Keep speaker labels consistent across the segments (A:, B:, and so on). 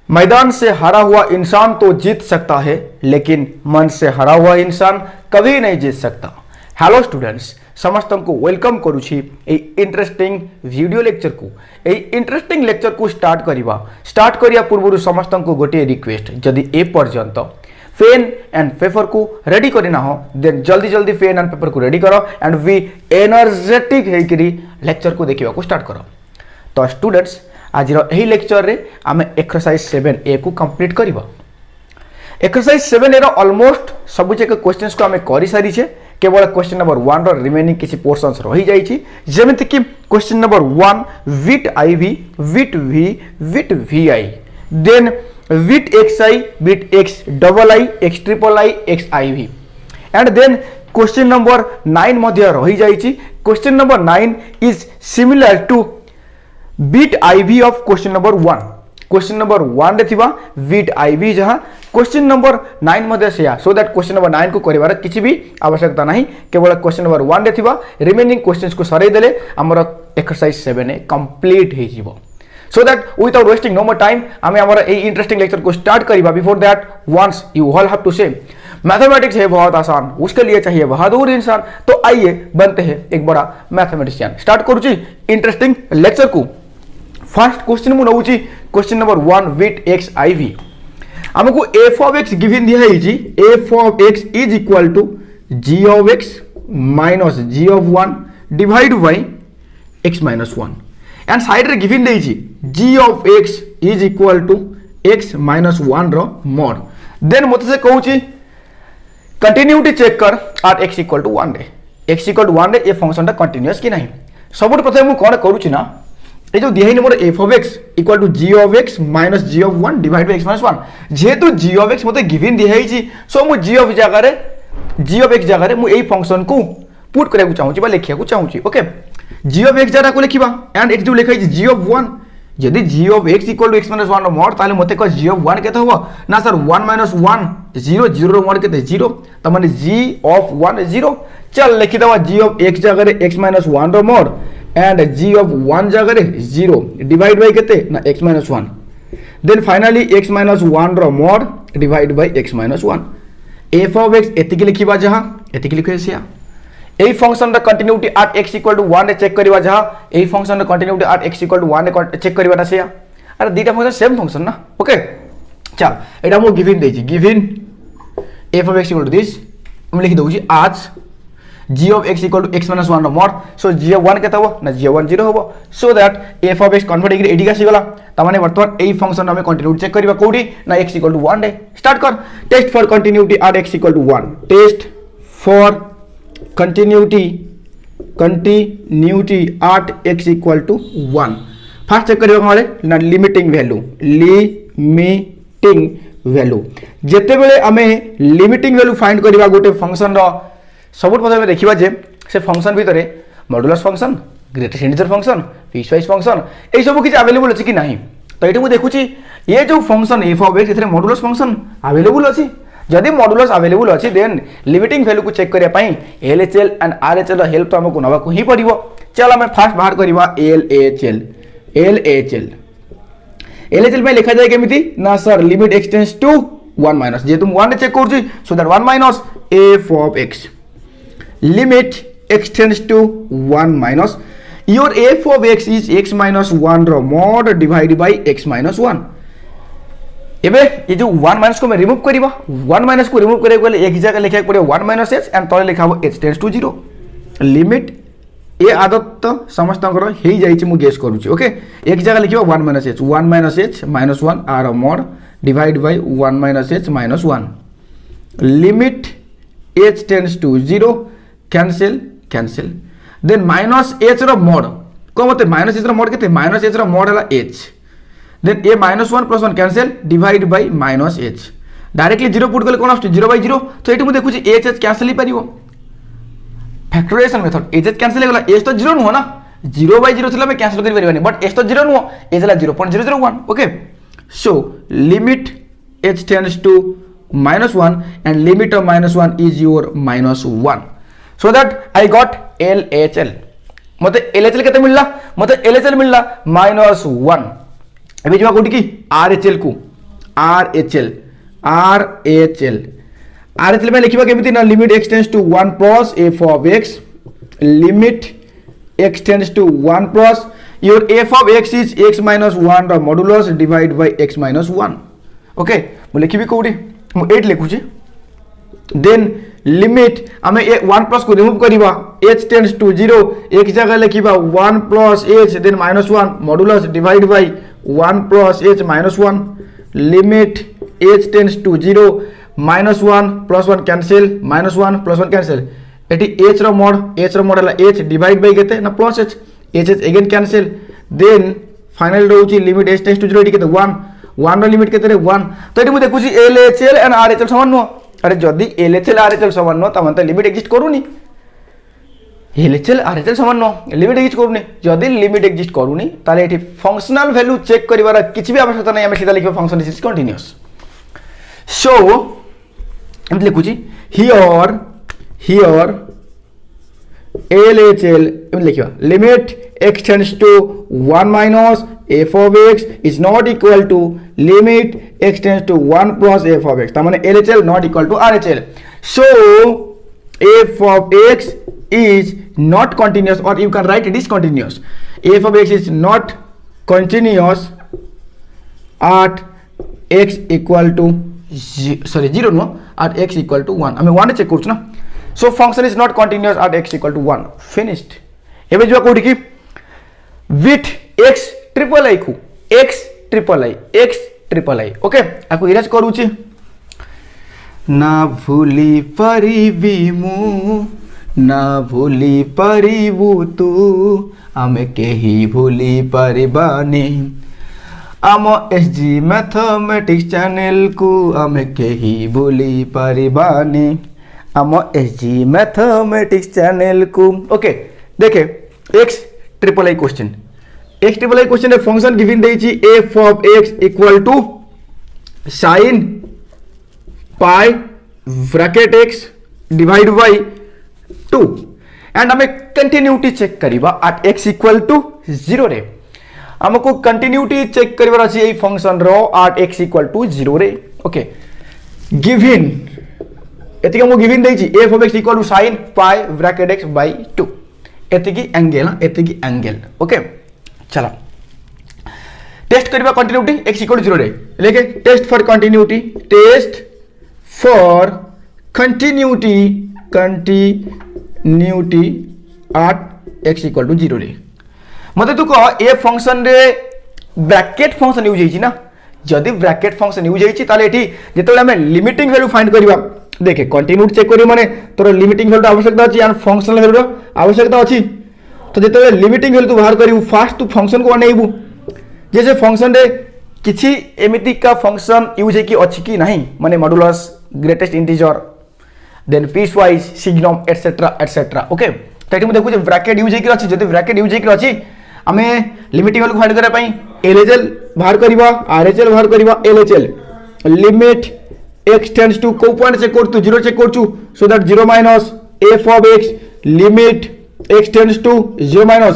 A: मैदान से हारा हुआ इंसान तो जीत सकता है, लेकिन मन से हारा हुआ इंसान कभी नहीं जीत सकता। हेलो स्टूडेंट्स, समस्त को वेलकम करुछि इंटरेस्टिंग वीडियो लेक्चर को। इंटरेस्टिंग लेक्चर को स्टार्ट करिया पूर्व समस्त को गोटे रिक्वेस्ट, जदि ए पर्यंत पेन एंड पेपर को रेडी करना हो देन जल्दी जल्दी पेन एंड पेपर को रेडी करो एंड वी एनर्जेटिक होकरी लेक्चर को देखा को स्टार्ट करो। तो स्टूडेंट्स, आज यही लेक्चर रे आम एक्सरसाइज 7A को कंप्लीट करवा। एक्सरसाइज 7A रो ऑलमोस्ट सब जक क्वेश्चंस को आम कर सारी छे, केवल क्वेश्चन नंबर 1 रो रिमेनिंग किसी पोर्शंस रही जाई छी, जेमिति कि question number 1 with IV with V with VI, then with XI with X double I X triple I X IV, and then question number 9 मध्य रही जाई छी। Question number 9 is similar to bit IV of question number 1। Question number 1 रे थिबा bit IV जहां question number 9 मध्ये सेया, so that question number 9 को करिवार किछि भी आवश्यकता नहीं, केवल क्वेश्चन नंबर 1 रे थिबा रिमेनिंग क्वेश्चंस को सरै देले हमर एक्सरसाइज 7A कंप्लीट हे जिवो। So that without wasting no more time आमे हमर ए इंटरेस्टिंग लेक्चर को स्टार्ट करिबा। Before that once you all have to say mathematics है बहुत आसान, उसके लिए चाहिए बहादुर इंसान। तो आइए बनते हैं एक बड़ा मैथमेटिशियन। स्टार्ट करू छी इंटरेस्टिंग लेक्चर को। फर्स्ट क्वेश्चन मु नउची क्वेश्चन नंबर 1 विथ XIV। हमको f of x गिवन दिया है जी, f of x is equal to g of x minus g of 1 divide by x minus 1, and साइड रे गिवन दे जी g of x is equal to x minus 1 रो mod. Then मते से कहूची कंटिन्यूटी चेक कर at x इक्वल टू 1 रे, x इक्वल टू 1 रे ए फंक्शन टा कंटीन्यूअस कि नहीं। सबुठ प्रथम मु कोन करूची ना, ये जो दिया number f of x equal to g of x minus g of 1 divide by x minus 1, जेहेतु g of x मते गिवन दिया है जी, सो मु g of x जगह रे मु एई फंक्शन को पुट करे को चाहूची बा लेखिया को चाहूची। ओके, g of x जरा को लिखिबा एंड एट जो लिखा है g of 1, यदि g of x equal to x minus 1 रो मोड ताले मते को g of 1 केते होबो ना सर 1 माइनस 1 0 0 रो मोड केते 0, त माने g of 1 0। चल लिखि दवा g of x जगह रे x माइनस 1 रो मोड एंड g of 1 जगह रे 0 डिवाइड बाय केते ना x minus 1, then finally x minus 1 रो mod divide by x minus 1। f of x एतिके लिखिबा जहां एतिके लिखे सिया एई function the continuity at x equal to 1 रे चेक करिबा जहां एई function the continuity at x equal to 1 रे चेक करिबा ना सिया। अरे दीटा फंक्शन सेम फंक्शन ना। ओके, चल एटा मु गिवन दे छी, given f of x equal to this हम लिखि दउ छी आज g of x equal to x minus 1 रो मोड, सो g of 1 केते हो ना g of 1 0 होबो, so that f of x convert इकरे एडी कासी गला। त माने वर्तमान एई फंक्शन हम कंटिन्यूटी चेक करिबा कोडी ना x इक्वल टू 1 रे। स्टार्ट कर test for continuity at x equal to 1, test for continuity at x equal to 1। First check करिबा माले ना लिमिटिंग वैल्यू जेते बेले हमें लिमिटिंग वैल्यू फाइंड करिबा गोटे फंक्शन रो सबुठ प्रथमे देखिबा जे से फंक्शन भितरे modulus function, greatest integer function, piecewise function ए सब किछ अवेलेबल अछि कि नाही। तो एठी मु देखुची ये जो फंक्शन f of x एथरे मॉडुलस फंक्शन अवेलेबल अछि। जदि मॉडुलस अवेलेबल अछि देन लिमिटिंग वैल्यू को चेक करिया पई LHL एंड RHL रो हेल्प तो हमको नबा को ही पड़िबो। चल हम फर्स्ट बाहर करिबा LHL में लिखा जाए केमिति ना sir limit x tends to 1 minus, जे तुम 1 चेक करछि so that 1 minus f of x limit x tends to 1 minus your f of x is x minus 1 रो mod divided by x minus 1। एबे ये जो 1 माइनस को मैं remove करिबा, 1 माइनस को रिमूव करे गले एक जगह लिखा पड़े 1 माइनस h एंड तले लिखा हो h टेंड्स टू 0। लिमिट ए आदत समस्त कर हे जाई छी मु गेस करू छी। ओके, एक जगह लिखिबा 1 minus h minus 1 r mod divide by 1 minus h minus 1। Limit h tends to 0 cancel then minus h रो मोड को मते माइनस h रो मोड केते माइनस h रो मोड हला h, then a minus 1 plus 1 cancel divide by minus h। Directly 0 put गले कोन asked 0 bye 0, तो एठी मु देखु छी h कैंसिल ही परिबो फैक्टराइजेशन मेथड h कैंसिल गला h तो 0 नो ना, 0 बाय 0 थिला में कैंसिल करि परिबानी बट h तो 0 नो, h हला 0.001। Okay, so limit h tends to -1 and limit of -1 is your -1, so that I got LHL। मते LHL केते मिलला, मते LHL मिलला -1। एबे जमा कोठी की RHL को RHL में लिखा केमिति ना limit x tends to 1 plus f of x limit x tends to 1 plus your f of x is x minus 1 ର modulus divide by x minus 1 okay मु लिखिबी कोडी मु 8 लिखुची देन लिमिट आमे 1 प्लस को रिमूव करिबा h टेंड्स टू 0 एक जगह लिखिबा 1 plus h then -1 modulus divide by 1 plus h -1 limit h tends to 0 -1 plus 1 cancel -1 plus 1 cancel एटी h रो मोड हला h डिवाइड बाय केते ना plus h again cancel then final रहउची लिमिट h टेंड्स टू 0 एटी केते 1 रो limit केते रे 1 तो एटी मु देखुची LHL एंड RHL समान नो अरे जदी LHL RHL समान नो त मानते लिमिट एग्जिस्ट करूनी LHL RHL समान नो लिमिट एग्जिस्ट करूनी जदी लिमिट एग्जिस्ट करूनी ताले एटी फंक्शनल वैल्यू चेक करिवार किछि भी आवश्यकता नै हम सीधा लिखो फंक्शन इज कंटीन्यूअस सो हम लिखुची हियर LHL लिखिबा limit x tends to 1 minus f of x is not equal to limit x tends to 1 plus f of x. तामाने LHL not equal to RHL. So f of x is not continuous, or you can write it is continuous. f of x is not continuous at x equal to 0 no, at x equal to 1. आमे 1 check करछु ना. So function is not continuous at x equal to 1. Finished. एबे जो कोडी की with x triple आई को x triple आई okay आको erase करूची ना भूली परिबी मु ना भूली परिबु तू आमे केही भूली परिबानी आम एसजी मैथमेटिक्स चैनल को आमे केही भूली परिबानी आम एसजी मैथमेटिक्स चैनल को ओके देखे x triple I question x triple I question function given देछि f of x equal to sin pi bracket x divide by 2 and हमें कंटिन्यूटी चेक करिबा एट x इक्वल टू 0 रे हमको continuity check करिबार अछि एई function रो at x equal to 0 रे ओके गिवन एतिक हमको गिवन देछि f of x equal to sin pi bracket x by 2 एतिकी एंगल ओके चलो टेस्ट करिबा कंटिन्यूटी x इक्वल टू 0 रे लेके test for continuity at x equal to 0 रे मते तू कह ए फंक्शन रे ब्रैकेट फंक्शन यूज होइछि ना जदी ब्रैकेट फंक्शन यूज होइछि ताले एठी जेतले हमें लिमिटिंग वैल्यू फाइंड करिबा देखे कंटिन्यूटी चेक करी माने तोर लिमिटिंग वैल्यू आवश्यकता अछि एंड फंक्शनल वैल्यू आवश्यकता अछि तो जेतले लिमिटिंग वैल्यू तू बाहर करिवु फास्ट तू फंक्शन को बनेइबु जैसे फंक्शन रे किछि एमिति का फंक्शन यूज है कि अछि कि नहीं माने modulus greatest integer then piecewise signum etcetera okay तैठी मु देखु जे ब्रैकेट यूज है कि अछि जदी ब्रैकेट यूज है कि अछि हमें लिमिटिंग वैल्यू फाइंड करे पई LHL बाहर करिबा RHL बाहर करिबा LHL limit x tends to को पॉइंट चेक कर तू 0 चेक करछु so that 0 minus f of x limit x tends to 0 minus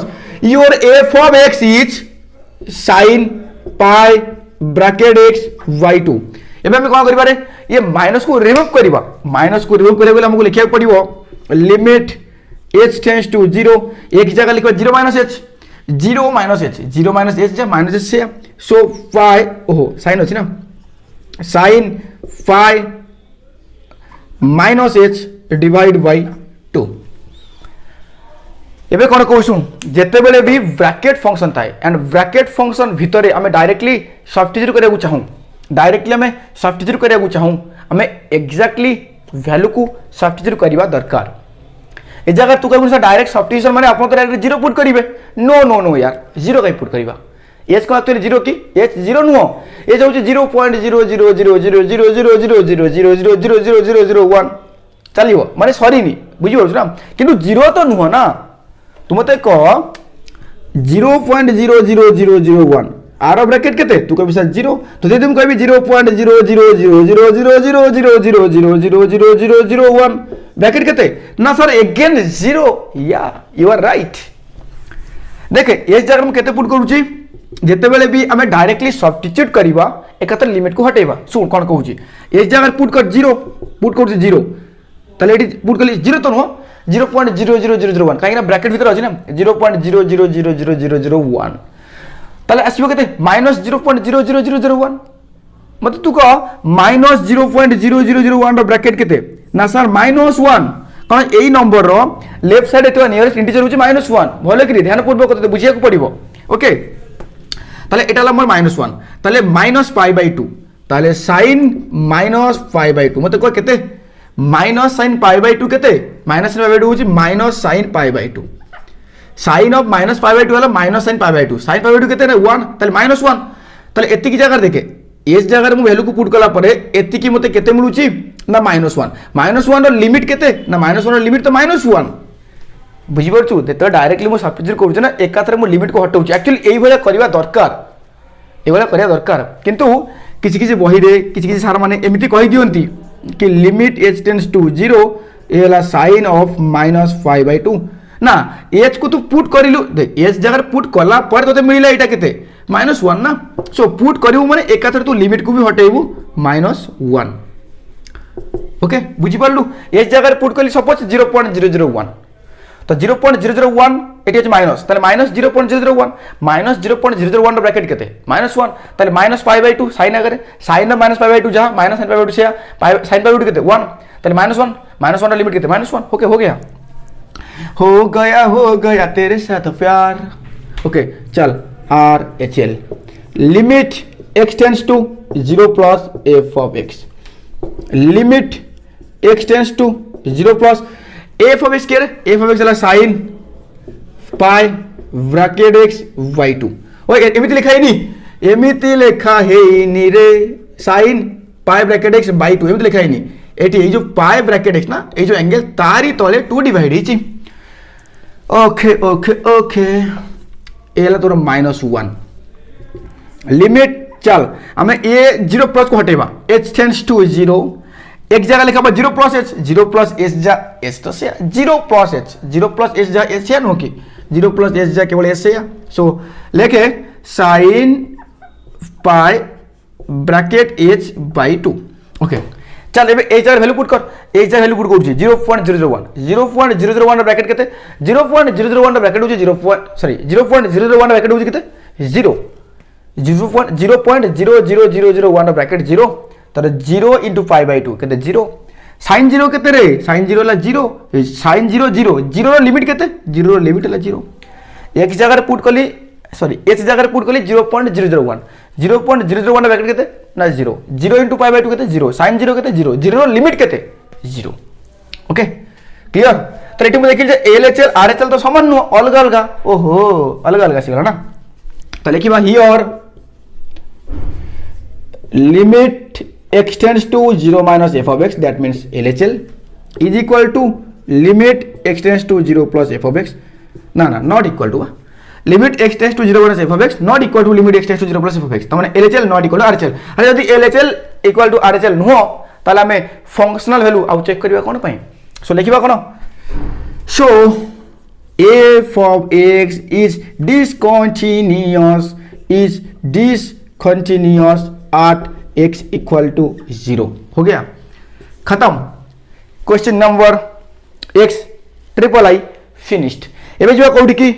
A: your f of x is sin pi bracket x by 2 एबे हम कोन करिबा रे ये माइनस को रिमूव करे बोले हमको लिखिया पड़िबो लिमिट h टेंड्स टू 0 एक जगह लिखो 0 minus h जे माइनस h से सो पाई ओहो sin अछि ना sin phi minus h divide by 2 एबे कोन कहउसु जेते बेले भी ब्रैकेट फंक्शन थाए एंड ब्रैकेट फंक्शन भितरे हमें डायरेक्टली सब्स्टिट्यूट करिया चाहूं हमें एग्जैक्टली वैल्यू को सब्स्टिट्यूट करिवा दरकार ए जगह तू कहबो डायरेक्ट सब्स्टिट्यूशन माने आपन तो डायरेक्ट 0 पुट करिवे नो यार 0 कई पुट करिवा h को एक्चुअली 0 की h 0 नुहो h होची 0.000000000000001 चलियो माने सॉरी नी बुझी परछ ना किंतु 0 तो नुहो ना तुम मते कह 0.00001 आर ब्रैकेट केते तू कहबी सर 0 तो दे तुम कहबी 0.0000000000001 ब्रैकेट केते ना सर अगेन 0 या यू आर राइट देखे इस जगह हम केते पुट करूची जितेबले भी आम डायरेक्टली सब्स्टिट्यूट करवा एकाथर लिमिट को हटेबा शुण कौन कहूँ एस जगह पुट कर जीरो पुट कर जीरो ताले पुट कली जीरो तो नुह 0.00001 कहीं ब्रैकेट भीतर अच्छी ना 0.0000001 ताले आसो के माइनस 0.00001 मत तू कह माइनस 0.0001 ब्रैकेट के ना सर -1 कारण यही number left side nearest integer हूँ -1 भले कि ध्यान पूर्वक बुझे पड़ो ओके ताले एटा मोर -1 ताले -π/2 ताले sin -π/2 मत कह केते माइनस sin π/2 केते माइनस sin π/2 होची minus sin π/2 sin of minus π/2 वाला माइनस sin π/2 sin π/2 केते ना 1 ताले -1 ताले एति की जगह देखे एस जगह मु वैल्यू को पुट कला परे एति की मते केते मिलुची ना -1 रो लिमिट केते ना -1 रो लिमिट तो -1 बुझी परछु जेते डायरेक्टली मु सब्स्टिट्यूट करू ना एकाथरे मु लिमिट को हटाउची एक्चुअली एई भले करबा दरकार एई भले करिया दरकार किंतु किछि किछि बही रे किछि किछि सार माने एमिति कहि दियंती कि लिमिट h टेंड्स टू 0 एला साइन ऑफ -π/2 ना h को तू पुट करिलु देख h जगह पुट कला पर तते मिलिला एटा केते -1 ना सो पुट करिवु माने एकाथरे तू लिमिट को भी हटेबु -1 ओके बुझी पारलु h जगह पुट कली सपोज 0.001 तो 0.001 एटी अछि माइनस ताले -0.001 -0.001 ब्रैकेट केते -1 ताले -π/2 sin अगर sin -π/2 जहां -sin π/2 से sin π/2 केते 1 ताले -1 रा लिमिट केते -1 ओके हो गया तेरे साथ प्यार ओके चल RHL limit x tends to 0 plus f of x limit x tends to 0 plus f of x के f of x वाला sin pi bracket x by 2 ओए एमिति लिखा है नी एमिति लिखा है नी रे sin pi bracket x by 2 एमिति लिखा है नी एटी ए जो पाई ब्रैकेट x ना ए जो एंगल तारी तले 2 डिवाइड हिची ओके एला तोर -1 लिमिट चल हमें ए 0 प्लस को हटेबा h टेंड्स टू 0 एक जगह लिखा 0 प्लस h 0 प्लस h जा h तो से 0 प्लस h जा h या नो की 0 प्लस h जा केवल h से या सो लेके sin pi bracket h by 2 okay चल एबे h जगह वैल्यू पुट कर h जगह वैल्यू पुट करू छी 0.001 ब्रैकेट केते 0.001 ब्रैकेट होची 0.001 ब्रैकेट होची केते 0.00001 ब्रैकेट 0 तर 0 into π/2 केते 0 sin 0 केते रे sin 0 ला 0 sin 0 0 रो लिमिट केते 0 रो लिमिट ला 0 एक जगह पुट कली सॉरी h जगह पुट कली 0.001 ब्रैकेट केते ना 0 into π/2 केते 0 sin 0 केते 0 रो लिमिट केते 0 ओके क्लियर तो एटी मु देखिल जे LHL RHL तो समान नो अलग अलग ओहो अलग अलग सिगला ना तो लिखिबा here limit x tends to 0 minus f of x that means LHL is equal to limit x tends to 0 plus f of x ना not equal to limit x tends to 0 minus f of x not equal to limit x tends to 0 plus f of x तो माने LHL not equal to RHL अरे यदि LHL equal to RHL नुहो ताले हमें functional value आउ check करबा कोन पई सो लिखिबा कोन so f of x is discontinuous at x equal to 0 हो गया खत्म question number x triple I finished एबे जो कोठी की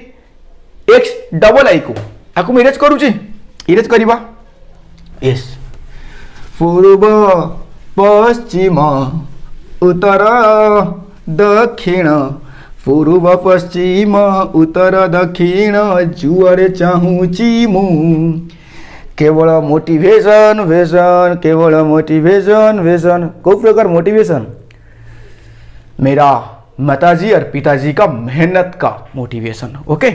A: x डबल आई को आकु इरेज करूची इरेज करबा यस पूर्व पश्चिम उत्तर दक्षिण पूर्व पश्चिम उत्तर दक्षिण जुआरे चाहूची मु केवल मोटिवेशन केवल मोटिवेशन कोई प्रकार मोटिवेशन मेरा माताजी और पिताजी का मेहनत का मोटिवेशन ओके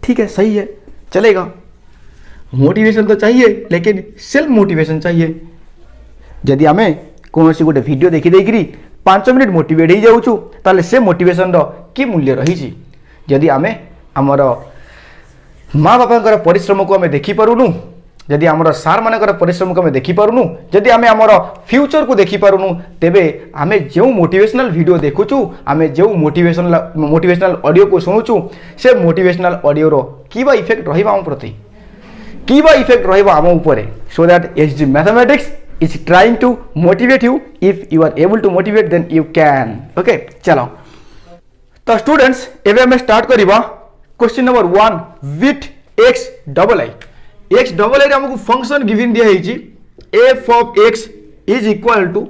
A: ठीक है सही है चलेगा मोटिवेशन तो चाहिए लेकिन सेल्फ मोटिवेशन चाहिए जदि आमे कौन सी गोटे वीडियो देखी देकरी 5 मिनट मोटिवेट हो जाऊँ ताले से मोटिवेशन कि मूल्य रही जदि आमे आमर माँ बापा परिश्रम को आमे देखी पारुनु जदि आमर सार मानकर परिश्रम को आमे देखी पारुनु जदि आमे आमर फ्यूचर को देखी पारुनु तेबे आमे जो मोटिवेशनल वीडियो देखुचु आमे जो मोटिवेशनल ऑडियो को सुनुचु से मोटिवेशनल ऑडियो रो किबा इफेक्ट रहिबा हम प्रति की इफेक्ट रहिबा आम ऊपर so that HD mathematics is trying to motivate you. If you are able to motivate then you can. Okay, चलो तो स्टूडेंट्स एबे हमें स्टार्ट करिबा question number 1 with x double आई रे हमको फंक्शन गिवन दिया है f of x is equal to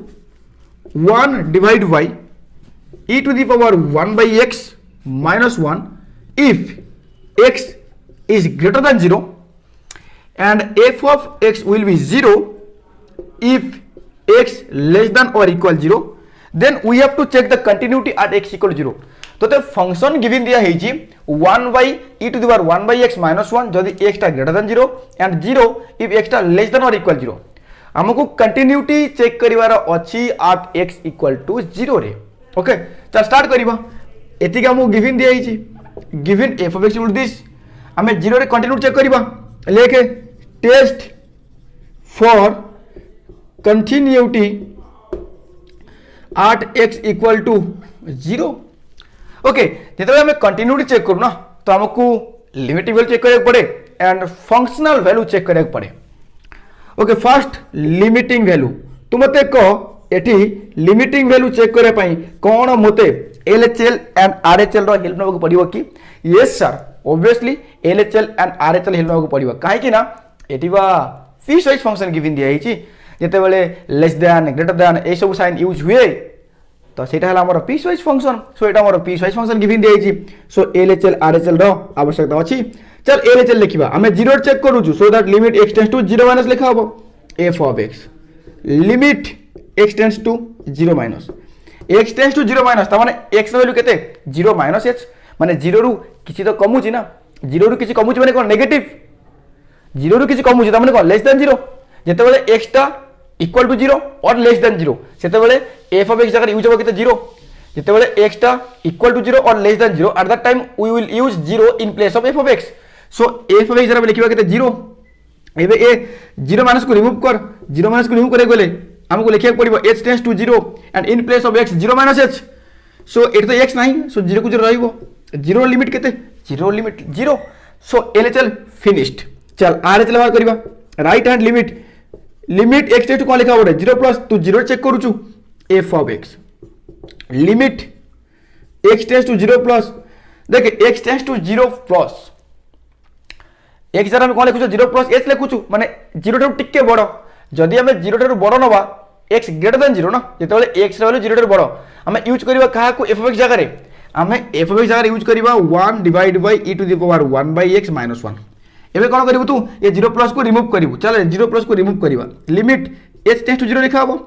A: 1 divided by e to the power 1 by x minus 1 if x is greater than 0 and f of x will be 0 if x less than or equal 0 then we have to check the continuity at x equal 0. तो function given दिया है 1 by e to the power 1 by x minus 1 जदि x टा greater than 0 and 0 if x टा less than और equal 0 हमको continuity check करिवार अछि at x equal to 0 रे. ओके चल स्टार्ट करिबा एतिक हमको गिवन दिया है given f of x equal to this हमें 0 रे कंटिन्यूटी चेक करिबा लेके test for continuity at x equal to 0. Okay जेतबे हमें कंटिन्यूटी चेक करू ना तो हमको लिमिटिंग वैल्यू चेक करके पड़े एंड फंक्शनल वैल्यू चेक करके पड़े. ओके फर्स्ट लिमिटिंग वैल्यू तू मते कह एठी लिमिटिंग वैल्यू चेक करे पई कोन मते LHL एंड RHL रो हेल्प नबको पड़िबो कि yes sir obviously LHL and RHL help नबको पड़िबो काहे कि ना एठी बा पीस वाइज फंक्शन गिवन दिया है जितेबले लेस दैन ग्रेटर दैन ए सब साइन यूज हुए तो सेटा हला हमर पीस वाइज फंक्शन सो एटा हमर पीस वाइज फंक्शन गिवन दिया है सो LHL RHL रो आवश्यकता अछि. चल LHL लिखिबा हमें 0 चेक करू छु so that limit x tends to 0 minus लिखा हबो f of x limit x tends to 0 minus x tends to 0 minus त माने x वैल्यू केते 0 माइनस h माने 0 रु किछि तो कमु छि ना 0 रु किछि कमु छि माने कोन नेगेटिव 0 रु किछि कमु छि त माने कोन लेस देन 0 जेतेबेले x टा equal to 0 or less than 0 सेतेबेले f of x जगह यूज होबो केते 0 जेतेबेले x टा equal to 0 or less than 0 at that time we will use 0 in place of f of x. So f of x जरा लिखिबा केते 0 एबे ए 0 minus को रिमूव कर 0 माइनस को रिमूव करे गेले हमको लिखिया पड़िबो h tends to 0 and in place of x 0 minus h so at तो x नहीं सो 0 को 0 रहइबो 0 लिमिट केते 0 लिमिट 0 सो LHL फिनिश्ड. चल RHL बाहर करबा right hand limit limit x tends to कोन लिखा पड़े 0 प्लस तू 0 चेक करू छु f of x limit x tends to 0 plus देख x tends to 0 plus x जरा हम कोन लिखु 0 प्लस h लिखु छु माने 0 ठाରୁ टिके बड़ जदी हमें 0 ठाରୁ बड़ नबा x ग्रेटर देन 0 ना जेतेबेले x वैल्यू 0 ठाରୁ बड़ हमें यूज करबा काहा को f of x जगह रे हमें f of x जगह रे यूज करबा 1 divide by e to the power 1 by x minus 1. एबे कोन करिवु तू ये 0 प्लस को रिमूव करिवु चल 0 प्लस को रिमूव करबा लिमिट h टेंड्स टू 0 लिखा हबो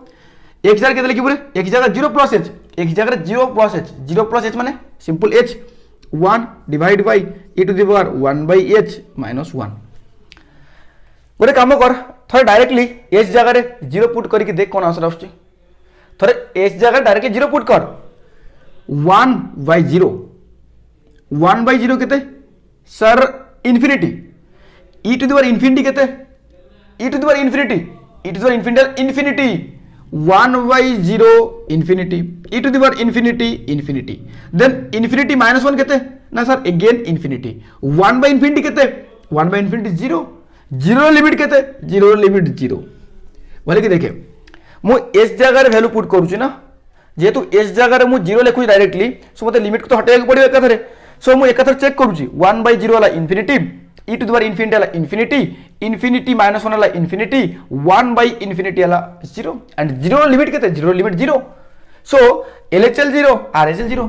A: x जगह केते लिखिबु रे x जगह 0 प्लस h x जगह 0 प्लस h माने simple h 1 divide by e to the power 1 by h minus 1. गोटे काम कर थरे डायरेक्टली h जगह रे 0 पुट करके देख कोन आंसर आछी थरे h जगह डायरेक्टली 0 पुट कर 1 बाय 0 1 बाय 0 केते sir infinity e to the power infinity केते e to the power infinity 1 by 0 infinity e to the power infinity then infinity minus 1 केते ना sir again infinity 1 by infinity केते 1 by infinity 0 limit केते 0 limit 0 बोले कि देखे मु s जगह रे वैल्यू पुट करू छी ना जेतु s जगह रे मु 0 लिखु डायरेक्टली सो मते लिमिट को तो हटेक पड़ियो एकथरे सो मु एकथरे चेक करू छी 1 by 0 वाला infinity e to the power infinity वाला infinity minus 1 वाला infinity 1 by infinity वाला 0 and 0 लिमिट केते 0 लिमिट 0 सो LHL 0 RHL 0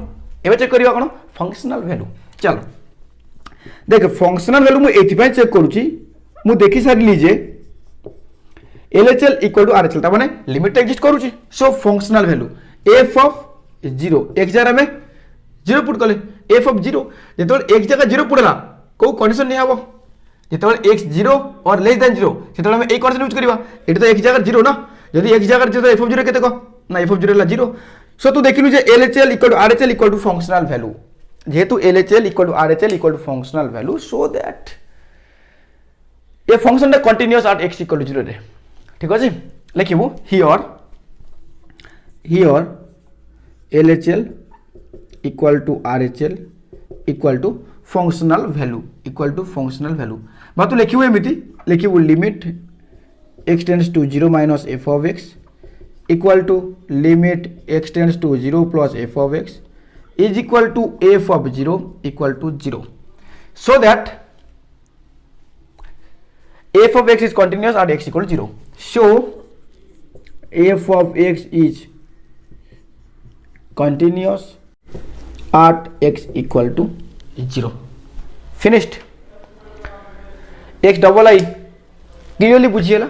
A: एबे चेक करिवा कोन फंक्शनल वैल्यू. चलो देख फंक्शनल वैल्यू मु एथि पय चेक करू छी मु देखि सारली जे LHL इक्वल टू RHL ता माने लिमिट एग्जिस्ट करू छी so functional value f of 0 x जरा में 0 पुट कले f of 0 जेतोल x जगह 0 पुटला को कंडीशन नहीं हबो जेतोल x 0 और लेस देन 0 सेतोल हम ए कंडीशन यूज करबा एटा तो x जगह 0 ना यदि x जगह 0 तो f of 0 केते को ना f of 0 ला 0 सो तू देखिलु जे LHL equal to RHL equal to functional value जेतु LHL equal to RHL equal to functional value so that ये फंक्शन दा continuous at x equal to 0 रे ठीक अछि लिखिबो here LHL equal to RHL equal to functional value बा तू लिखिबो एमिति लिखिबु limit x tends to 0 minus f of x equal to limit x tends to 0 plus f of x is equal to f of 0 equal to 0, so that f of x is continuous at x equal to 0. So f of x is continuous at x equal to 0. Finished. x double I clearly बुझीगला.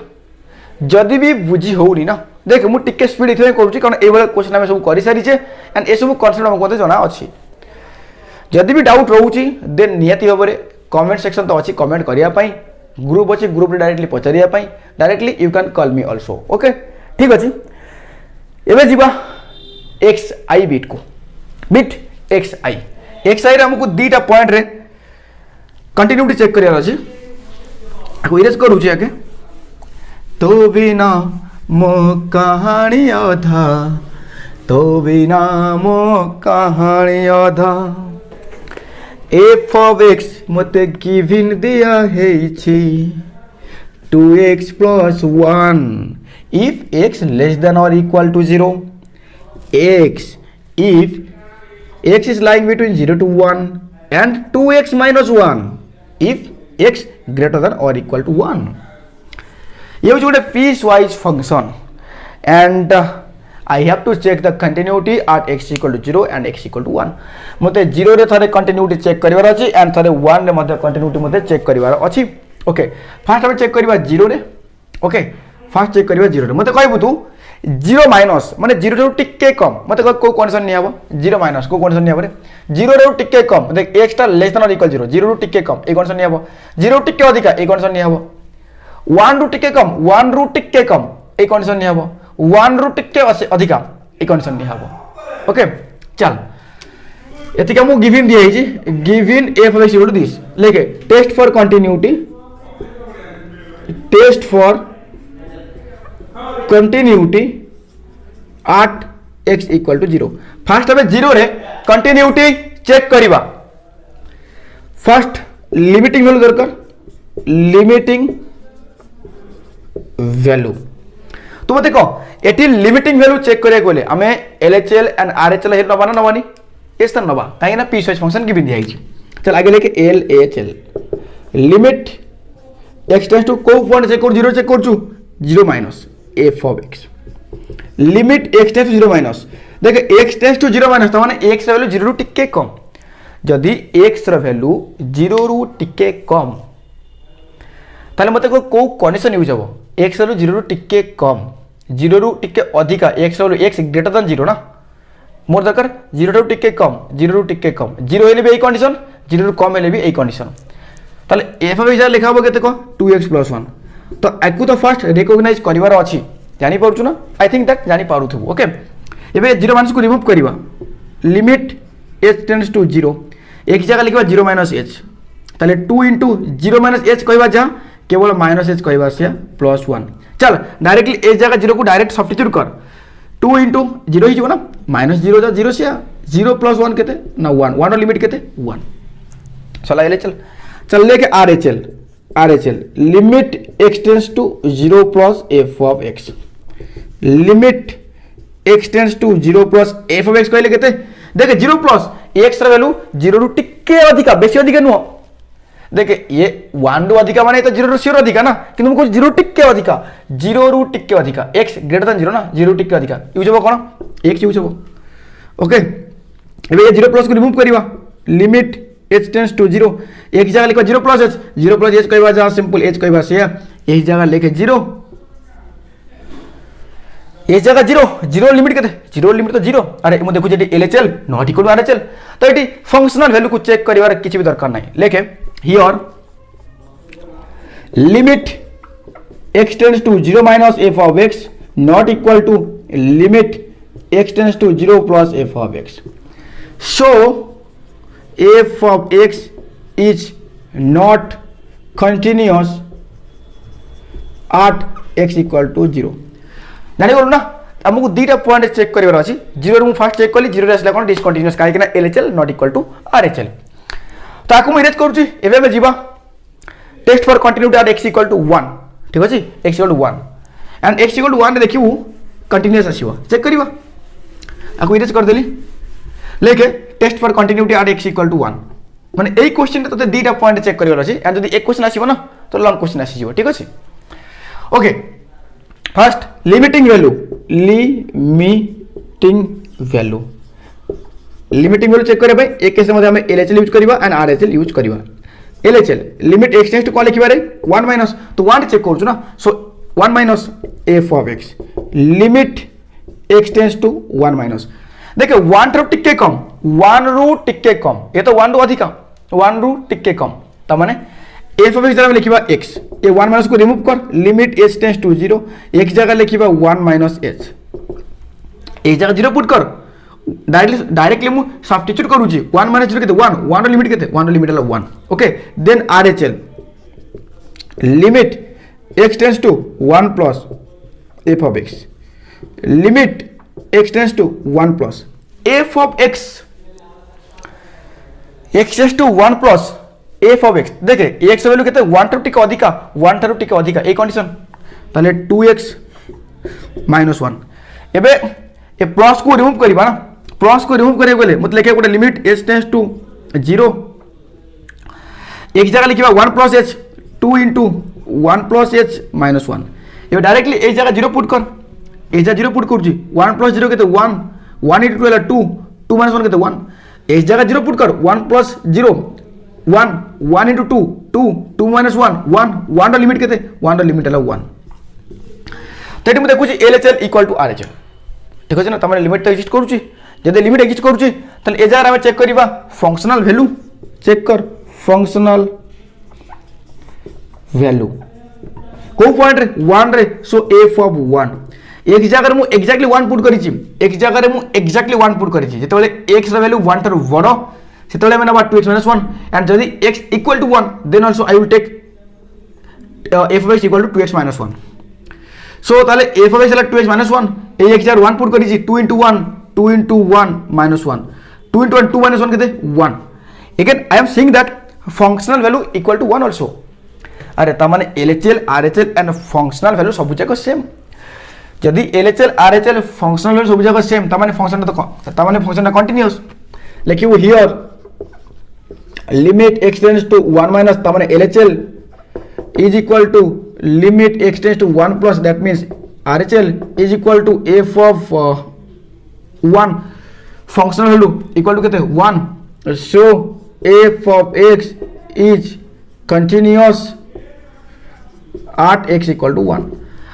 A: जदि भी बुझी होनी ना देख मु टिके speed इथे करूची कारण ए वाला क्वेश्चन हम सब करि सारी छे एंड ए सब कांसेप्ट हमको जना अछि. जदि भी डाउट रहउची देन नियति होबरे कमेंट सेक्शन तो अछि कमेंट करिया पई ग्रुप अछि ग्रुप रे डायरेक्टली पचारिया पई directly you can call me also. Okay ठीक अछि. एबे जीवा एक्स आई बिट को बिट एक्स आई रे हमको दीटा पॉइंट रे कंटिन्यूटी चेक करिया अछि. को इरेज करूची आके तो बिना मो कहानी अधा तो बिना मो कहानी अधा f of x मते गिवन दिया है 2x plus 1 if x less than or equal to 0 x if x is lying between 0 to 1 and 2x minus 1 if x greater than or equal to 1. ये हूँ गोटे piecewise function and I have to check the continuity at x equal to 0 and x equal to 1. मते 0 रे थारे continuity check करिवार अछि and थारे 1 रे मते कंटिन्यूटी मते चेक करिवार अछि. ओके फर्स्ट हम चेक करिवा 0 रे. ओके फर्स्ट चेक करिवा 0 रे. मते कहबु तू 0 माइनस माने 0 रो टिके कम मते को कंडीशन नि हबो 0 माइनस को कंडीशन नि हबो रे 0 रो टिके कम देख x टा लेस देन और इक्वल 0 0 रो टिके कम ए कंडीशन नि हबो 0 टिके अधिका ए कंडीशन नि हबो 1 रू टिके कम 1 रू टिके कम ए कंडीशन नि हबो 1 रू टिके अधिका ए कंडीशन नि हबो. ओके चल एतिका मु गिवन दिया हिजी given f of x equal to this लेके test for continuity at x equal to 0. First हमें 0 रे कंटिन्यूटी चेक करिवा. फर्स्ट लिमिटिंग वैल्यू दरकार लिमिटिंग वैल्यू तो मते को एटी लिमिटिंग वैल्यू चेक करिया गोले हमें एलएचएल एंड आरएचएल हेर नबा ना नबानी एस त नबा काहे ना पीस वाइज फंक्शन गिवन दिया हिची. चल आगे लेके LHL limit x tends to को पॉइंट चेक कर 0 चेक करछु 0 minus f of x limit x tends to 0 minus देख x टेंड्स टू 0 माइनस त माने x रा वैल्यू 0 रु टिके कम जदि x रा वैल्यू 0 रु टिके कम ताले मते को कंडीशन यूज हबो x रा 0 रु टिके कम 0 रु टिके अधिका x रा x ग्रेटर देन 0 ना मोर दरकार 0 रु टिके कम 0 रु टिके कम 0 हेले भी ए कंडीशन 0 रु कम हेले भी ए कंडीशन ताले f of x लिखा हबो केते को 2x plus 1 तो एकु तो फर्स्ट रिकॉग्नाइज करिवार अछि जानि पाउछु ना आई थिंक दैट जानि पारुथु. ओके एबे 0 माइनस को रिमूव करिवा लिमिट h टेंड्स टू 0 एक जगह लिखवा 0 माइनस h ताले 2 into 0 माइनस h कहबा जा केवल माइनस h कहबा से प्लस 1. चल डायरेक्टली h जगह 0 को डायरेक्ट सब्स्टिट्यूट कर 2 into 0 ही जो ना माइनस 0 जा 0 से 0 प्लस 1 केते ना 1 1 रो लिमिट केते 1. चल आइले चल लेके RHL limit x tends to 0 plus f of x limit x tends to 0 plus f of x कहले केते देख 0 प्लस x रा वैल्यू 0 रु टिके अधिका बेसी अधिका नुह देख ये 1 रु अधिका माने तो 0 रु सियोर अधिका ना किंतु हमको 0 टिके अधिका 0 रु टिके अधिका x ग्रेटर देन 0 ना 0 टिके अधिका यूज हो कोन x यूज हो. ओके एबे ये 0 प्लस को रिमूव करिवा लिमिट h टेंड्स टू 0 एक जगह लिखो 0 प्लस h कहबा जा सिंपल h कहबा से एक जगह लेके 0 एक जगह 0 लिमिट केते 0 लिमिट तो 0 अरे मु देखु जेटी LHL not equal to RHL तो एटी फंक्शनल वैल्यू को चेक करिवार किछि भी दरकार नाही लेके here limit x tends to 0 minus f of x not equal to limit x tends to 0 plus f of x. So f of x is not continuous at x equal to 0. जानि बोलू ना हमको दीटा point check करिवार अछि 0 रु first check कली 0 रे असला कोन discontinuous काहे कि ना LHL not equal to RHL ताकू मैं इरेज करूची एबे में जीवा test for continuity at x equal to 1 ठीक अछि x equal to 1 and x equal to 1 रे देखिबू कंटीन्यूअस आसीबो चेक करबा आकु इरेज कर देली लेके test for continuity at x equal to 1 माने एई क्वेश्चन रे तते दीटा पॉइंट चेक करबार अछि एंड जदी एक क्वेश्चन आसीबो ना तो लॉन्ग क्वेश्चन आसीबो ठीक अछि okay first limiting value limiting value check करबा एक केस मध्ये हम LHL यूज करबा एंड RHL यूज करबा LHL limit x tends to कोन लिखिबा रे 1 माइनस तो 1 चेक करछु ना so 1 minus f of x limit x tends to 1 minus देखिए 1 रो टिके कम 1 रो टिके कम ये तो 1 रो अधिका 1 रो टिके कम त माने f ऑफ x जरा लिखिबा x ये 1 माइनस को रिमूव कर limit h tends to 0 x जगह लिखिबा 1 माइनस h ए जगह 0 पुट कर डायरेक्टली मु सब्स्टिट्यूट करूची 1 माइनस 0 केते 1 1 रो लिमिट केते 1 रो लिमिट हला 1 okay then RHL limit x tends to 1 plus f of x limit x tends to 1 plus f of x tends to 1 plus f of x देखे x value केते 1 रो टिके अधिका 1 रो टिके अधिका ए कंडीशन ताले 2x - 1 एबे ए plus को remove करबा ना प्लस को रिमूव करे गेले मतलब लेके गोटे लिमिट h टेंड्स टू 0 एक जगह लिखिबा 1 plus h 2 into 1 plus h - 1 ये डायरेक्टली ए जगह 0 पुट कर ए जगह 0 पुट करजी 1 प्लस 0 केते 1 1 into 2 हला 2 2 - 1 केते 1 ए जगह 0 पुट कर 1 प्लस 0 1 1 into 2 2 2 - 1 1 1 रो लिमिट केते 1 रो लिमिट हला 1 तेटी मु देखुची LHL इक्वल टू RHL ठीक अछि ना तमने लिमिट तो एग्जिस्ट करूची जदि लिमिट एग्जिस्ट करूची तले ए जगह हम चेक करबा फंक्शनल वैल्यू चेक कर फंक्शनल वैल्यू को पॉइंट रे 1 रे सो f ऑफ 1 एक जगह मु एग्जैक्टली 1 पुट करिची एक जगह रे मु एग्जैक्टली 1 पुट करिची जेतेबेले x रो वैल्यू 1 टर बडो सेतेबेले हम नबा 2x - 1 एंड जदि x equal to 1 then also I will take f of x equal to 2x - 1 so ताले f of x हला 2x - 1 ए x जगह 1 put करिची 2 into 1 2 into 1 minus 1 2 into 1 2 minus 1 केते 1 again I am saying that functional value equal to 1 also अरे त माने LHL RHL and functional value सब जगह same यदि LHL RHL functional value सब जगह सेम त माने फंक्शन त माने फंक्शन कंटीन्यूअस लिखियो here limit x tends to 1 minus त माने LHL is equal to limit x tends to 1 plus that means RHL is equal to f of 1 functional value equal to केते 1 so f of x is continuous at x equal to 1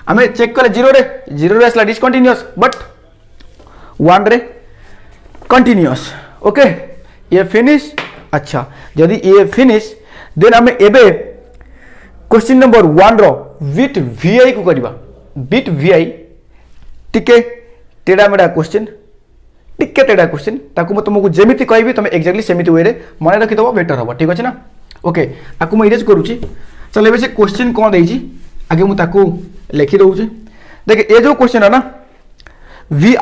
A: हमें check करे 0 रे असला discontinuous but 1 रे continuous okay ये finish अच्छा जदी ये फिनिश देन हमें एबे क्वेश्चन नंबर 1 रो विथ vi को करबा विथ vi टिके टेडा मेडा क्वेश्चन टिके टेडा क्वेश्चन ताकू म तुमको जेमिति कहबी तुम एक्जेक्टली सेमिति वे रे मन रखि दबो बेटर होबो ठीक अछि ना ओके आकू म इरेज करूची चल एबे से क्वेश्चन कोन देइची आगे मु ताकू लिखि दउची देख ए जो क्वेश्चन है ना vi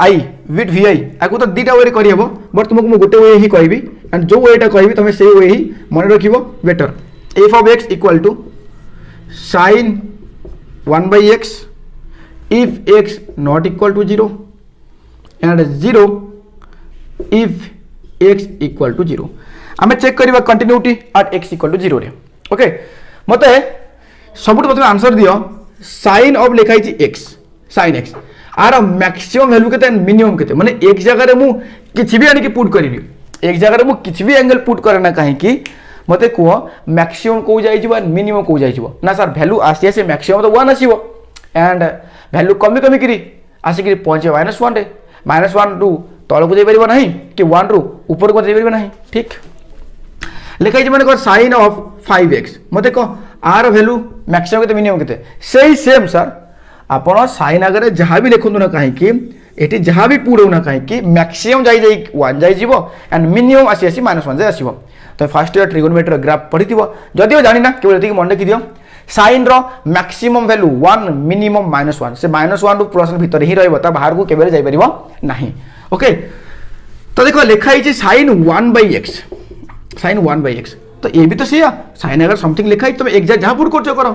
A: विथ vi आकू तो दीटा वे रे करि हबो बट तुमको म गोटे वे ही कहबी एंड जो वेटा कहबी तुम से वे ही मन रखिबो better f of x equal to sin 1/x if x not equal to 0 and 0 if x equal to 0 हमें चेक करबा continuity at x equal to 0 रे ओके मते सबुठ प्रथम आंसर दियो sin ऑफ लिखाई छी x sin x आर maximum value केते मिनिमम केते माने एक जगह रे मु किछि भी आनी के पुट करबी एक जगह रे मु किछि भी एंगल पुट करे ना काहे कि मते को मैक्सिमम को जाई जिवो मिनिमम को जाई जिवो ना सर वैल्यू आसी आसी मैक्सिमम तो 1 आसीबो एंड वैल्यू कमी कमी करी आसी कि पहुंचे -1 रे -1 रु तळ को जाई परिबो नाही कि 1 रु ऊपर को जाई परिबो नाही ठीक लिखाई माने को sin ऑफ 5x मते को आर वैल्यू मैक्सिमम केते मिनिमम केते सेही सेम सर आपण sin अगर जहां भी लिखुन ना काहे कि एटी जहां भी पुडौ ना काहे कि मैक्सिमम जाई 1 जाई जीवो एंड मिनिमम आसी आसी -1 जाई आसीबो तो फर्स्ट ईयर ट्रिगोनोमेट्री ग्राफ पढिथिबो जदियो जानि ना केवल एति मन देखि दियो sin रो मैक्सिमम वैल्यू 1 मिनिमम -1 से -1 रु प्लस भीतर ही रहइबो त बाहर को केबे जाई परिबो नाही ओके तो देखो लिखाई छी sin 1/x तो ये भी तो सीया साइन अगर समथिंग लिखा है तुम एक्जाक्ट जहाँ पुट कर करो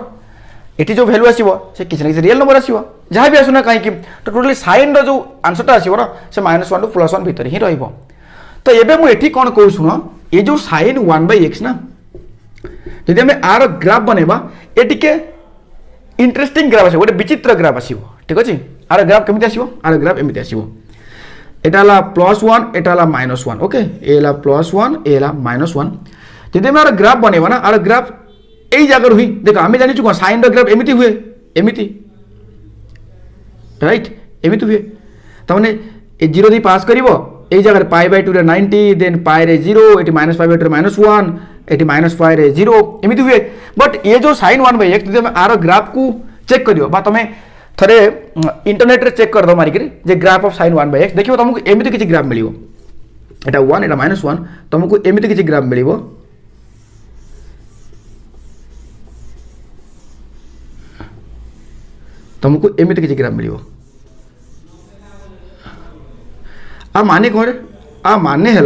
A: ये जो भैल्यू आसो से किसी ना किसी रियल नंबर आसो जहाँ भी आसुना कहीं तो टोटाली साइन रो आंसरटा आसो से -1 टू +1 भितर ही रही तो ये मुझे कौन कहूँ शुण ये जो साइन 1/x ना जदि आम आर ग्राफ बनवा ये टिके इंटरेस्टिंग ग्राफ आसो गोटे विचित्र ग्राफ आसो ठीक अच्छे आर ग्राफ केमी आसो आर ग्राफ एमती आसो यहाँ +1 यहाँ -1 ओके ये +1 ये -1 जदि आम आर ग्राफ बनवा ना आर ग्राफ यही जगह हुई देख आम जानी कौन साइन ग्राफ एमती हुए एमती राइट एमती हुए तमाने ये 0 दी पास कर यही जगह π/2 रे 90 देन π रे 0 ये -π/2 रे -1 ये -π रे 0 एमती हुए बट ये जो साइन 1/x जब आर ग्राफ को चेक कर तुम थे इंटरनेट रे चेक कर दो मारिक जे ग्राफ ऑफ साइन 1/x देखिए तुमको एमती किसी ग्राफ मिल एटा 1 एटा -1 तुमको एमती किसी ग्राफ मिल तुमको एमती किसी ग्राफ मिल आ माने कौन आ माने है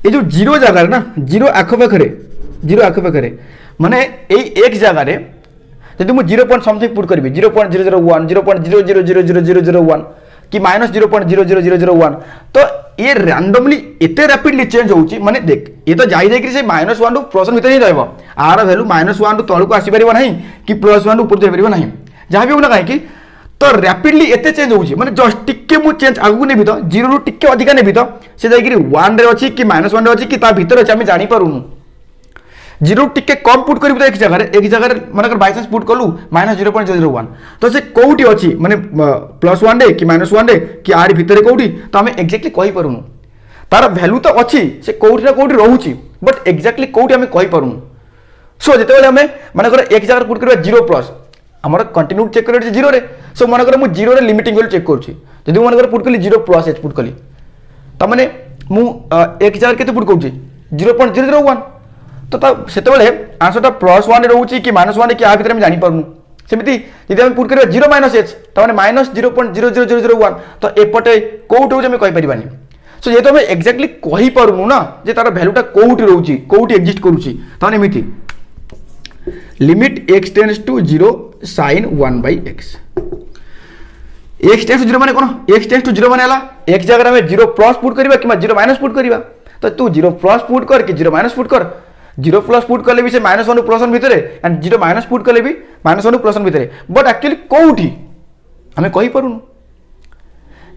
A: ये जो 0 जगार ना 0 आखपाखे 0 आखपाखे माने एक जगार जब मुझे 0 पॉइंट समथिंग पुट करी 0.001 0.0000001 कि -0.00001 तो ये रैंडमली एते रैपिडली चेंज होउची माने देख ये तो जाई जाई से -1 टू +1 भीतर ही रहबो आर वैल्यू -1 टू तळको आसी परिबो नहीं कि +1 टू ऊपर जाई परिबो नहीं जहाँ भी होना कहीं तो रैपिडली एते चेंज होउची माने जस्ट टिके मु चेंज आगु नेबी तो 0 रु टिके अधिका नेबी तो से जाई 1 रे अछि कि -1 रे अछि कि ता भीतर अछि हम जानि पारुनु 0 टिके कम पुट करी तो एक जगह मानकर बाय चांस पुट कलु -0.001 तो से कोउटी अछि माने +1 रे कि -1 रे कि आर भीतर कोउटी तो हम एक्जेक्टली कहि पारुनु तार वैल्यू तो अछि से कोउटी ना कोउटी रहउची बट एक्जेक्टली कोउटी हम कहि पारुनु सो जेतेबेले हम मानकर एक जगह पुट करबा 0+ आमर कंटिन्यू चेक कर 0 रे सो मानकर मु 0 रे लिमिटिंग वैल्यू चेक करूची जदि मानकर पुट कली 0+h पुट कली त माने मु एक जगह केते पुट करूची 0.001 तो सेतेबेले आंसरटा +1 रहउची कि -1 कि आ भीतर हम जानि पारुनु सेमिति जदि हम पुट करबा 0 -h त माने -0.00001 तो एपटे कोउट हो हम कहि परिबानी सो ये तो हम एक्जेक्टली कहि पारुनु ना जे तार वैल्यूटा कोउट रहउची कोउट एग्जिस्ट करूची त माने एमिति limit x tends to 0 sine 1/x x tends to 0 माने कोन x टेंड्स टू 0 माने हला एक जगह में 0+ पुट करबा कि 0- पुट करबा तो तू 0+ पुट कर कि 0- पुट कर 0+ पुट करले भी से -1 टू +1 भीतर एंड 0- पुट करले भी -1 टू +1 भीतर बट एक्चुअली कोउठी हमें कहि परुनु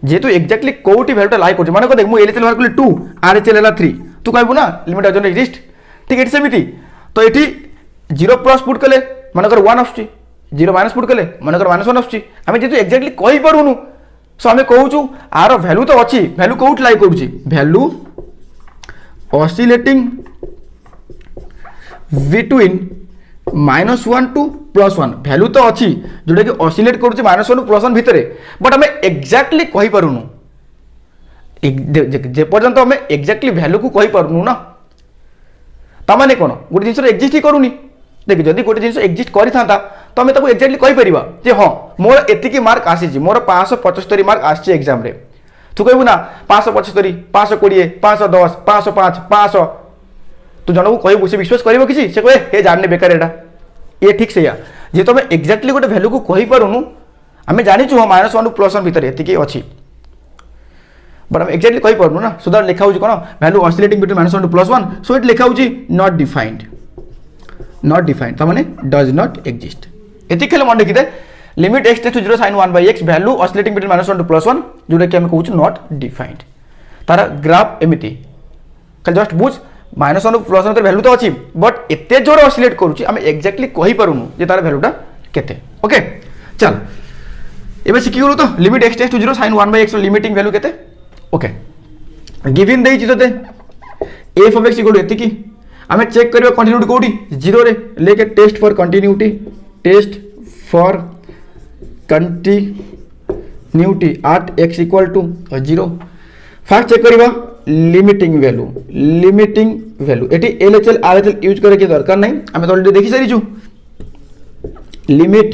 A: जेतु एक्जेक्टली कोउठी वैल्यूटा लाई करछ माने को देख मु एलएचएल बाहर करले 2 आरएचएल हला 3 तू कहबो ना लिमिट डजंट एग्जिस्ट ठीक है सेमिति तो एठी 0+ पुट कले मानकर 1 आसुची 0- पुट कले मानकर -1 आसुची आमे जेतु एक्जेक्टली कहि परुनु सो आमे कहूछु आर वैल्यू तो अछि वैल्यू कोउठ लाई करूची value oscillating between -1 to +1 value तो अच्छी जोटा कि ऑसिलेट करूची -1 टू +1 भीतर बट आम एक्जाक्टली कहि पारुनु जे पर्यंत आम एक्जाक्टली वैल्यू को कहि पारुनु ना तामाने कोन गोटे जिंस एक्जिस्ट ही करूनी देख जदि गोटे जिंस एक्जिस्ट करि थांता तो आम एक्जाक्टली कहि परिबा जे हां मोर एतिकी मार्क आसी मोर 575 मार्क आसी एग्जाम रे तू कहबू ना 575 520 510 505 500 तू जन को कहबू से विश्वास करिवो किसी से कहे हे जानने बेकार एटा ये ठीक से या जे तो एक्जाक्टली गोटे वैल्यू को कहि पारुनु आम जानिछु हां -1 टू +1 भीतर एतिकी अछि बट हम एक्जाक्टली कहि पारुनु ना सो दैट लिखा होची कोन value oscillating between -1 to +1 so it लिखा होची नॉट डिफाइंड त माने डज नॉट एग्जिस्ट एति खेले मन देखिते limit x tends to 0 sin 1/x value oscillating between -1 to +1 जोटा कि हम कहूची नॉट डिफाइंड तारा ग्राफ एमिति कल जस्ट बुझ -1 टू +1 तर वैल्यू तो अछि बट एते जोर ऑसिलेट करूची हम एक्जेक्टली कहि पारुनु जे तार वैल्यूटा केते ओके चल एबे सिखि गेलु तो limit x tends to 0 sin 1/x limiting value केते ओके गिवन देई छी तते f of x इक्वल एति की हमें चेक करबा कंटिन्यूटी कोठी 0 रे लेके test for continuity at x equal to 0 first check करबा लिमिटिंग वैल्यू एटी एलएचएल आरएचएल यूज करे के दरकार नहीं हमें तो ऑलरेडी देखि सारी छु limit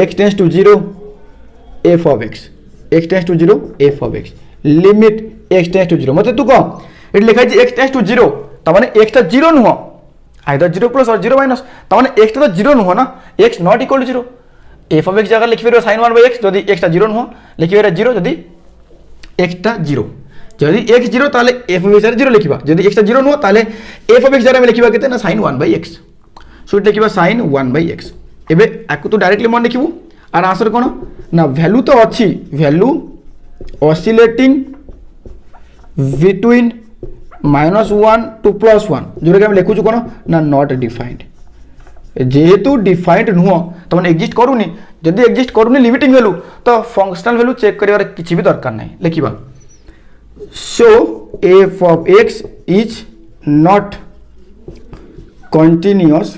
A: x tends to 0 f of x tends to 0 f of x limit x tends to 0 मतलब तू कह एटी लिखा है x टेंड्स टू 0 त माने x टा 0 नुह आइदर 0 प्लस और 0 माइनस ताने x तो 0 नुह ना x not equal to 0 f of x जगह लिखि परबो sin 1 बाय x जदि x टा 0 नुह लिखि परबो 0 जदि x टा 0 जदि x 0 ताले f ऑफ x 0 लिखिबा जदि x टा 0 नुह ताले f ऑफ x जगह में लिखिबा केते ना sin 1 by x so लिखिबा sin 1 by x एबे आकु तो डायरेक्टली मन लिखिबु आर आंसर कोन ना वैल्यू तो अछि वैल्यू ऑसिलेटिंग बिटवीन -1 टू +1 जोटा कि हम लिखुछु कोन ना नॉट डिफाइंड जेहेतु डिफाइंड नुह तो मैंने एक्जिस्ट करूनी जदि एक्जिस्ट करूनी लिमिटिंग वैल्यू तो फंक्शनल वैल्यू चेक करिवार किछि भी दरकार नहीं लिखिबा so f of x is not continuous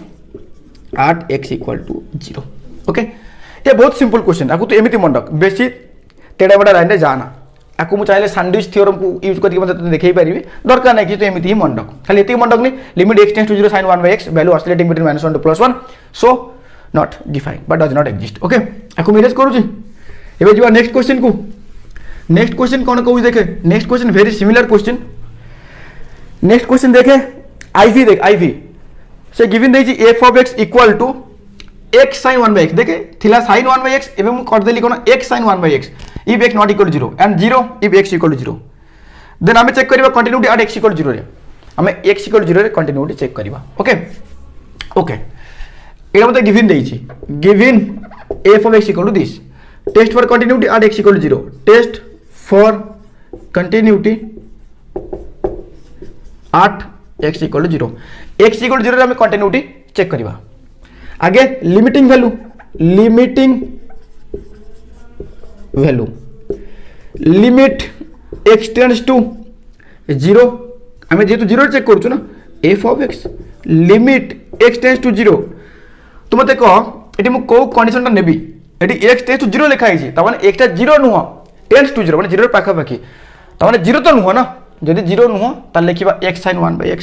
A: at x equal to 0 okay ये बहुत सिंपल क्वेश्चन आपको तो एमिति मन रख बेसी टेढ़ा बड़ा लाइन रे जाना आपको मु चाहे सैंडविच थ्योरम को यूज करके मतलब देखै परिबे दरकार नहीं कि तो एमिति ही मन रख खाली एति मन रखनी limit x tends to 0 sin 1 by x value oscillating between -1 to +1 so not defined but does not exist okay आपको मैनेज करू छी एबे जीवा नेक्स्ट क्वेश्चन को नेक्स्ट क्वेश्चन कोन कहू देखे next question very similar question next question देखे आईवी देख आईवी से गिवन देछि f of x equal to x sin 1 by x देखे थिला sin 1 by x एबे मु कर देली कोन x sin 1 by x if x not equal to 0 and 0 if x equal to 0 then हमें चेक करबा continuity at x equal to 0 रे हमें x equal to 0 रे कंटिन्यूटी चेक करबा ओके ओके एटा मते गिवन देछि given f of x equal to this test for continuity at x equal to 0 test for continuity at x equal to 0 x equal to 0 रे हमें continuity check करबा आगे limiting value limit x tends to 0 हमें जेतु 0 check करछु ना f of x limit x tends to 0 तो मते कह एटी मु को कंडीशन ता नेबी एटी x टेंड्स टू 0 लिखा है त माने x टा 0 नुह टेंड्स टू 0 माने 0 पाखा पाखी त माने 0 तो नुह ना जदि 0 नुह त लिखिबा x sin 1 by x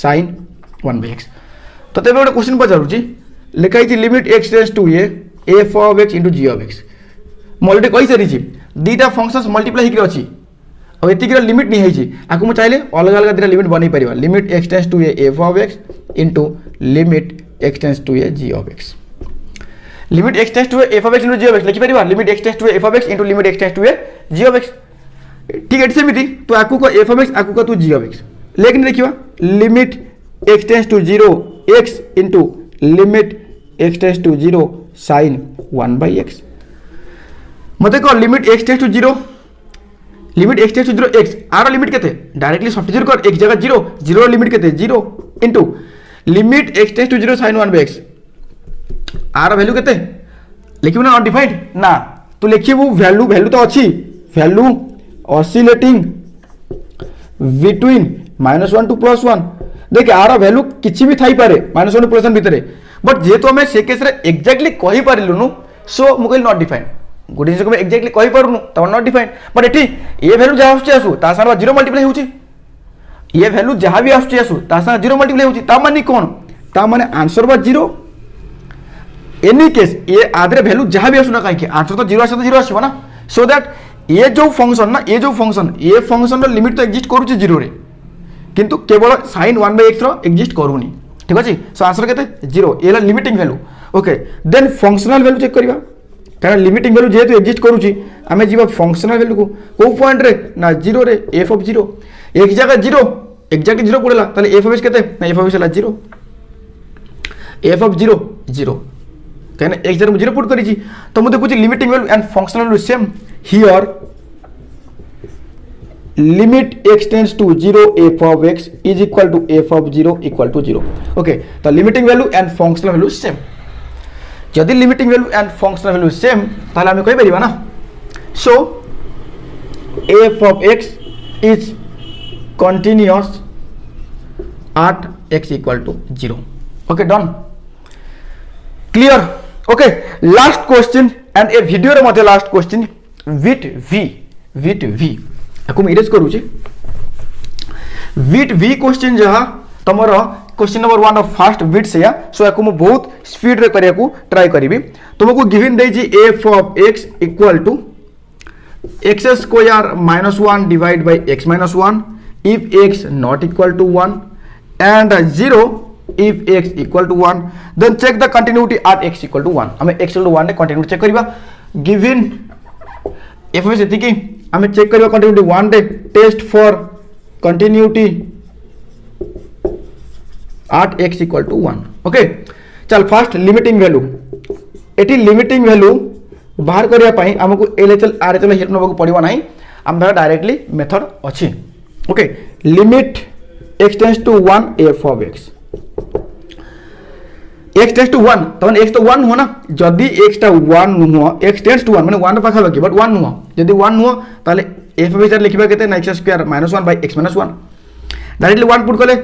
A: sin 1 by x तो तेबे गोटे क्वेश्चन पचारू छी लिखा है limit x tends to a f of x into g of x मल्टी कहि सरी छी दीटा फंक्शंस मल्टीप्लाई हिकरे अछि अब एतिक लिमिट नहीं है आकु मु चाहिले अलग अलग दीटा लिमिट बनै परिबा limit x tends to a f of x into limit x tends to a g of x limit x tends to a f of x into g of x लिखि परिबा limit x tends to a f of x into limit x tends to a g of x ठीक है सेमिति तो आकु को f of x आकु को तू g of x लेकिन देखिबा limit x tends to 0 x into limit x tends to 0 sin 1 by x मते को limit x tends to 0 limit x tends to 0 x आर लिमिट केते डायरेक्टली सब्स्टिट्यूट कर x जगह 0 0 लिमिट केते 0 into limit x tends to 0 sin 1 by x आर value केते लिखिबो ना अनडिफाइंड ना तो लिखिबो वैल्यू तो अछि वैल्यू ऑसिलेटिंग बिटवीन -1 टू +1 देख आर वैल्यू किछि भी थाई पारे -1 टू +1 भितरे बट जेतो हमें से केस रे एग्जैक्टली कहि पारिलुनु सो मुकेल नॉट डिफाइंड गुड जिंस को मैं एग्जैक्टली कहि पारुनु त नॉट डिफाइंड बट एठी ए वैल्यू जहा आसु ता सारा 0 मल्टीप्लाई होची ये वैल्यू जहा भी आसु ता सारा 0 मल्टीप्लाई होची ता माने कोन ता माने आंसर बा 0 एनी केस ये आधरे वैल्यू जहा भी आसु ना काहे कि आंसर तो 0 आसे तो 0 आसीबो ना सो दैट ये जो फंक्शन ये फंक्शन रो लिमिट तो एग्जिस्ट करूची 0 रे किंतु केवल sin 1 by x रो एग्जिस्ट करूनी ठीक अछि सो आंसर केते 0 एला limiting value okay then functional value check करबा कारण लिमिटिंग वैल्यू जेहेतु एग्जिस्ट करूची आमे जीवा फंक्शनल वैल्यू को पॉइंट रे ना 0 रे f of 0 एक जगह 0 एग्जैक्टली 0 पड़ेला ताले f of x केते ना f of x La 0 f of 0 0 कहने x जरा 0 पुट करी छी तो मुझे कुछ limiting value and functional value same here limit x tends to 0 f of x is equal to f of 0 equal to 0 okay तो limiting value and functional value same यदि limiting value and functional value same ताले हमें कहि परिबा ना so f of x is continuous at x equal to 0 okay done clear okay last question and ए video रे मते लास्ट क्वेश्चन विथ v आकु इरेज करू छी विथ v क्वेश्चन जहा तमर question number 1 of first with से या सो आकु म बहुत स्पीड रे करिया को ट्राई करबी तुमको गिवन दे जी f of x equal to x square -1 divide by x -1 if x not equal to 1 and 0 if x equal to 1 then check the continuity at x equal to 1 आम x equal to 1 रे continuity check करबा given f में सेति कि आम check करबा continuity 1 रे test for continuity at x equal to 1 okay चल फर्स्ट लिमिटिंग वैल्यू एटी लिमिटिंग वैल्यू बाहर करिया पई हमको एलएचएल आरएचएल हिट नबको पड़िबो नाही हम डायरेक्टली मेथड अछि okay limit x tends to 1 f of x x tends to 1 तवन x तो 1 हो ना जदी x टा 1 नुहो x टेंड्स टू 1 माने 1 पाखा लगी बट 1 नुहो जदी 1 नुहो ताले f विचार लिखबा केते ना x square -1 by x -1 directly 1 put कले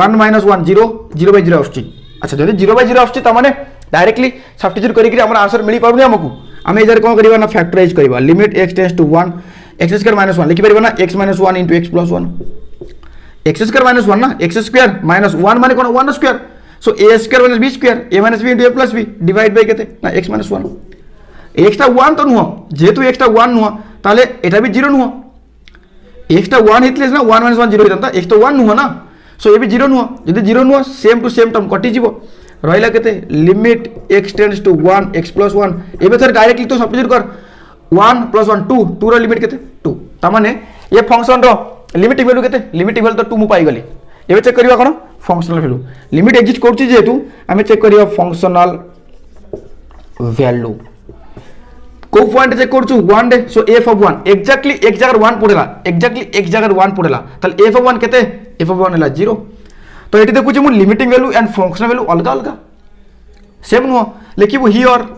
A: 1 - 1 0 0 by 0 आउची अच्छा जदी 0 by 0 आउची त माने डायरेक्टली सब्स्टिट्यूट करी हमर आंसर मिली पाउनी हमकु आमे इधर कोन करबा ना फैक्टराइज करबा limit x tends to 1 x square -1 लिखि परबा ना x - 1 into x plus 1 x square -1 ना x स्क्वायर -1 माने कोन 1 square so a square minus b square a minus b into a plus b divide by केते ना x - 1 x टा 1 तो नुहो जेतु x टा 1 नुहो ताले एटा भी 0 नुहो x टा 1 हितले ना 1 - 1 0 हितंता x तो 1 नुहो ना सो ये भी 0 नुहो जदी 0 नुहो सेम टू सेम टर्म कटि जीवो रहिला केते limit x tends to 1 x plus 1 एबे थर डायरेक्टली तो सब्स्टिट्यूट कर 1 plus 1 2 2 रो लिमिट केते 2 ता माने ये फंक्शन रो लिमिटिंग वैल्यू केते लिमिटिंग वैल्यू तो 2 मु पाई गली एबे चेक करिवा कोन फंक्शनल वैल्यू लिमिट एग्जिस्ट करछि जेतु हमें चेक करिवा फंक्शनल वैल्यू को पॉइंट चेक करछु 1 रे सो f of 1 एक्जेक्टली एक जगह 1 पड़ेला एक्जेक्टली एक जगह 1 पड़ेला ताले f of 1 केते f of 1 हला 0 तो ये देखु मु limiting value and functional value अलग अलग सेम नुह लिखिबो here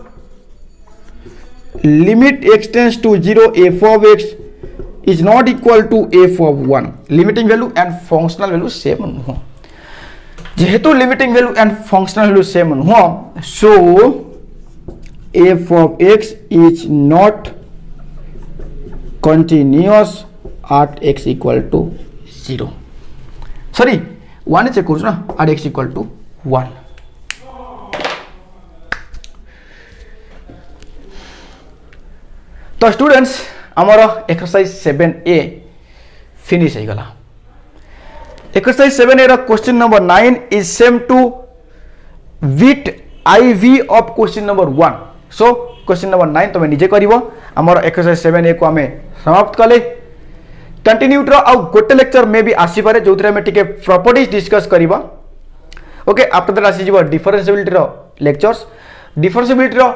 A: limit x tends to 0 f of x is not equal to f of 1 limiting value and functional value same नुह जेहेतु limiting value and functional value same नुह so f of x is not continuous at x equal to 0 sorry 1 check करू ना at x equal to 1 तो students आमर exercise 7a finish हो गला exercise 7a रो question number 9 is same to with IV of question number 1 so question number 9 तुम निजे करिवो आमर एक्सरसाइज 7a को हमें समाप्त कले कंटिन्यूट रो आ गोटे लेक्चर में भी आसी पारे जोथरे में टिके प्रॉपर्टीज डिस्कस करिवो ओके आफ्टर दैट आसी जीवो डिफरेंशिएबिलिटी रो लेक्चर्स डिफरेंशिएबिलिटी रो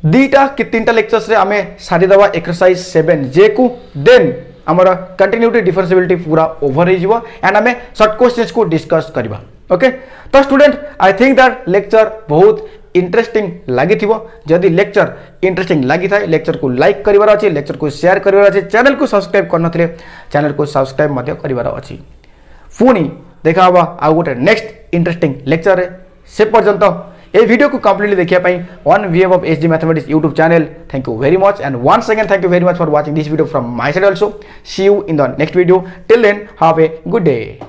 A: दीटा कि तीनटा लेक्चर्स रे हमें सारी दवा एक्सरसाइज 7J को देन हमर कंटिन्यूटी डिफरेंशिएबिलिटी पूरा ओवर हो जीवो एंड हमें शॉर्ट क्वेश्चंस को डिस्कस करबा ओके तो student I think that lecture बहुत इंटरेस्टिंग लगी थी जदि लेक्चर इंटरेस्टिंग लगी था लेक्चर को लाइक करिवार अछि लेक्चर को शेयर करिवार अछि चैनल को सब्सक्राइब करनथले चैनल को सब्सक्राइब मध्य करिवार अछि पुनी देखा हवा आ गोटे नेक्स्ट इंटरेस्टिंग लेक्चर रे से पर्यंत ए वीडियो को कंप्लीटली देखिया पई वन वीएव of SD mathematics YouTube channel thank you very much and once again thank you very much for watching this video from my side also see you in the next video till then have a good day.